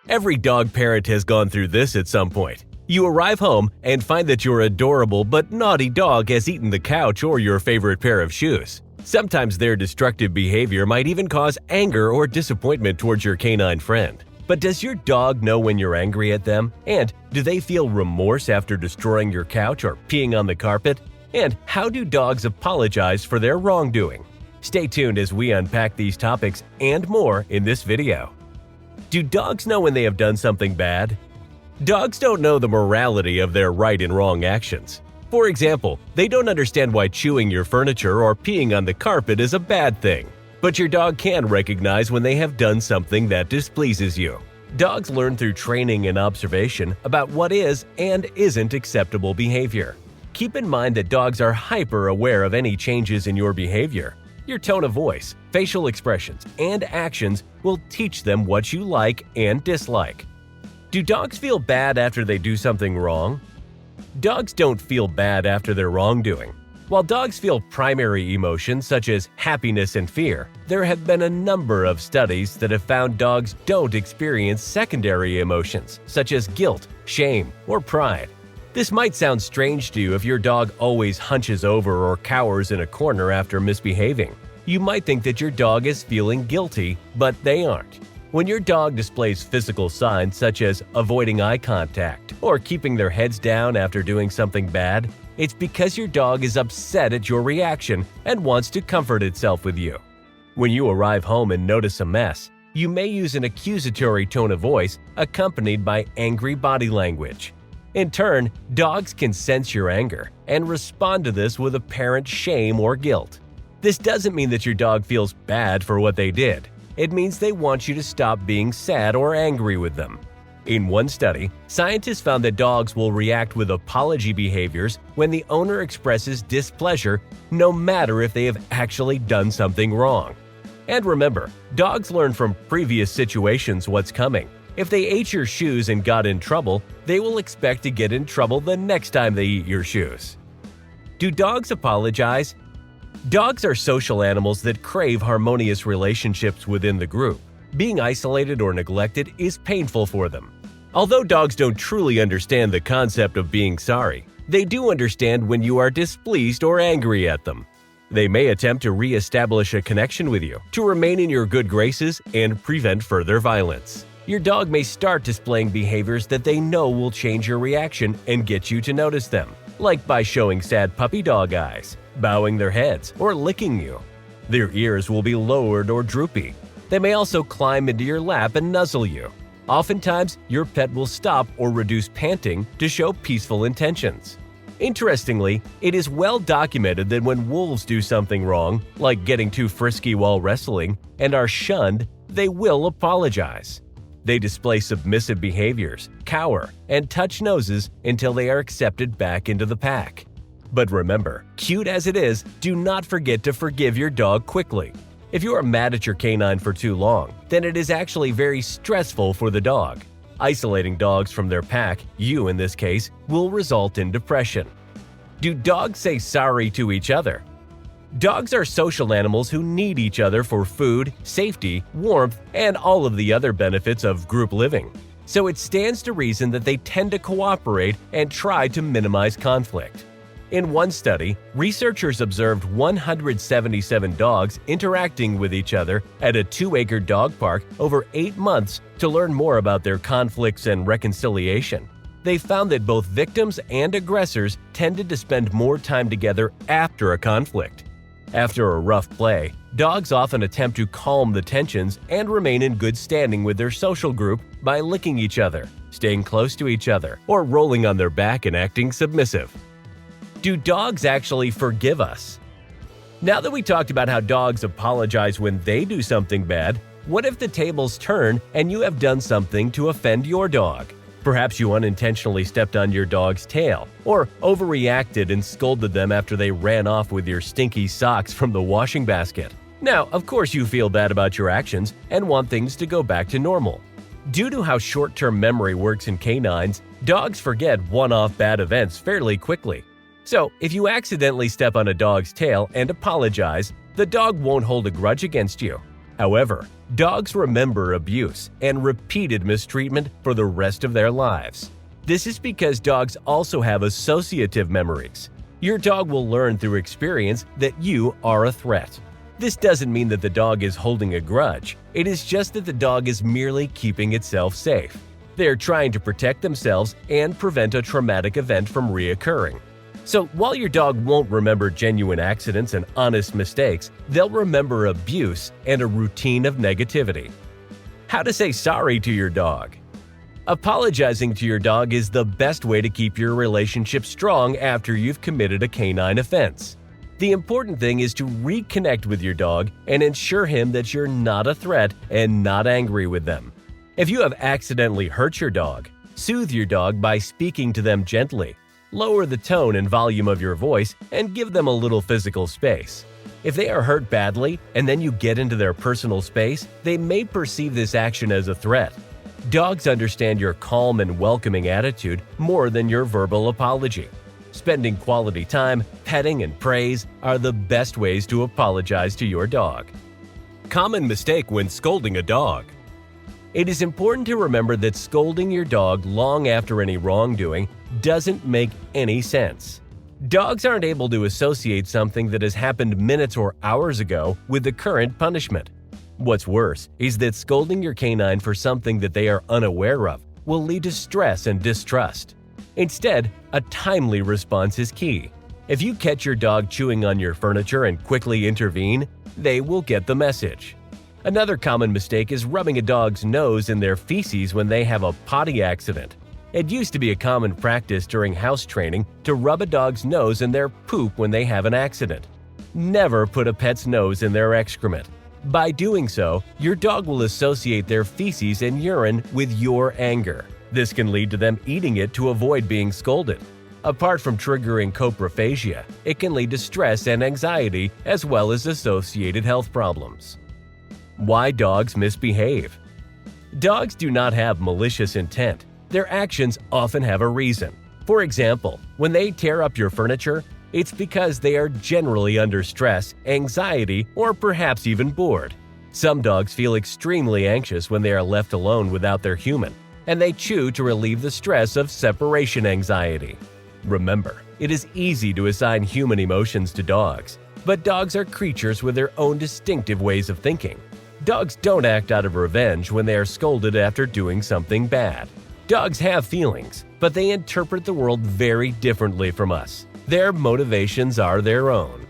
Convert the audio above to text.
Every dog parent has gone through this at some point. You arrive home and find that your adorable but naughty dog has eaten the couch or your favorite pair of shoes. Sometimes their destructive behavior might even cause anger or disappointment towards your canine friend. But does your dog know when you're angry at them? And do they feel remorse after destroying your couch or peeing on the carpet? And how do dogs apologize for their wrongdoing? Stay tuned as we unpack these topics and more in this video. Do dogs know when they have done something bad? Dogs don't know the morality of their right and wrong actions. For example, they don't understand why chewing your furniture or peeing on the carpet is a bad thing. But your dog can recognize when they have done something that displeases you. Dogs learn through training and observation about what is and isn't acceptable behavior. Keep in mind that dogs are hyper-aware of any changes in your behavior. Your tone of voice, facial expressions, and actions will teach them what you like and dislike. Do dogs feel bad after they do something wrong? Dogs don't feel bad after their wrongdoing. While dogs feel primary emotions such as happiness and fear, there have been a number of studies that have found dogs don't experience secondary emotions such as guilt, shame, or pride. This might sound strange to you if your dog always hunches over or cowers in a corner after misbehaving. You might think that your dog is feeling guilty, but they aren't. When your dog displays physical signs such as avoiding eye contact or keeping their heads down after doing something bad, it's because your dog is upset at your reaction and wants to comfort itself with you. When you arrive home and notice a mess, you may use an accusatory tone of voice accompanied by angry body language. In turn, dogs can sense your anger and respond to this with apparent shame or guilt. This doesn't mean that your dog feels bad for what they did. It means they want you to stop being sad or angry with them. In one study, scientists found that dogs will react with apology behaviors when the owner expresses displeasure, no matter if they have actually done something wrong. And remember, dogs learn from previous situations what's coming. If they ate your shoes and got in trouble, they will expect to get in trouble the next time they eat your shoes. Do dogs apologize? Dogs are social animals that crave harmonious relationships within the group. Being isolated or neglected is painful for them. Although dogs don't truly understand the concept of being sorry, they do understand when you are displeased or angry at them. They may attempt to re-establish a connection with you, to remain in your good graces and prevent further violence. Your dog may start displaying behaviors that they know will change your reaction and get you to notice them, like by showing sad puppy dog eyes, bowing their heads, or licking you. Their ears will be lowered or droopy. They may also climb into your lap and nuzzle you. Oftentimes, your pet will stop or reduce panting to show peaceful intentions. Interestingly, it is well documented that when wolves do something wrong, like getting too frisky while wrestling, and are shunned, they will apologize. They display submissive behaviors, cower, and touch noses until they are accepted back into the pack. But remember, cute as it is, do not forget to forgive your dog quickly. If you are mad at your canine for too long, then it is actually very stressful for the dog. Isolating dogs from their pack, you in this case, will result in depression. Do dogs say sorry to each other? Dogs are social animals who need each other for food, safety, warmth, and all of the other benefits of group living. So it stands to reason that they tend to cooperate and try to minimize conflict. In one study, researchers observed 177 dogs interacting with each other at a 2-acre dog park over 8 months to learn more about their conflicts and reconciliation. They found that both victims and aggressors tended to spend more time together after a conflict. After a rough play, dogs often attempt to calm the tensions and remain in good standing with their social group by licking each other, staying close to each other, or rolling on their back and acting submissive. Do dogs actually forgive us? Now that we talked about how dogs apologize when they do something bad, what if the tables turn and you have done something to offend your dog? Perhaps you unintentionally stepped on your dog's tail, or overreacted and scolded them after they ran off with your stinky socks from the washing basket. Now, of course you feel bad about your actions and want things to go back to normal. Due to how short-term memory works in canines, dogs forget one-off bad events fairly quickly. So, if you accidentally step on a dog's tail and apologize, the dog won't hold a grudge against you. However, dogs remember abuse and repeated mistreatment for the rest of their lives. This is because dogs also have associative memories. Your dog will learn through experience that you are a threat. This doesn't mean that the dog is holding a grudge, it is just that the dog is merely keeping itself safe. They are trying to protect themselves and prevent a traumatic event from reoccurring. So while your dog won't remember genuine accidents and honest mistakes, they'll remember abuse and a routine of negativity. How to say sorry to your dog. Apologizing to your dog is the best way to keep your relationship strong after you've committed a canine offense. The important thing is to reconnect with your dog and ensure him that you're not a threat and not angry with them. If you have accidentally hurt your dog, soothe your dog by speaking to them gently. Lower the tone and volume of your voice and give them a little physical space. If they are hurt badly and then you get into their personal space, they may perceive this action as a threat. Dogs understand your calm and welcoming attitude more than your verbal apology. Spending quality time, petting, and praise are the best ways to apologize to your dog. Common mistake when scolding a dog. It is important to remember that scolding your dog long after any wrongdoing doesn't make any sense. Dogs aren't able to associate something that has happened minutes or hours ago with the current punishment. What's worse is that scolding your canine for something that they are unaware of will lead to stress and distrust. Instead, a timely response is key. If you catch your dog chewing on your furniture and quickly intervene, they will get the message. Another common mistake is rubbing a dog's nose in their feces when they have a potty accident. It used to be a common practice during house training to rub a dog's nose in their poop when they have an accident. Never put a pet's nose in their excrement. By doing so, your dog will associate their feces and urine with your anger. This can lead to them eating it to avoid being scolded. Apart from triggering coprophagia, it can lead to stress and anxiety as well as associated health problems. Why dogs misbehave. Dogs do not have malicious intent. Their actions often have a reason. For example, when they tear up your furniture, it's because they are generally under stress, anxiety, or perhaps even bored. Some dogs feel extremely anxious when they are left alone without their human, and they chew to relieve the stress of separation anxiety. Remember, it is easy to assign human emotions to dogs, but dogs are creatures with their own distinctive ways of thinking. Dogs don't act out of revenge when they are scolded after doing something bad. Dogs have feelings, but they interpret the world very differently from us. Their motivations are their own.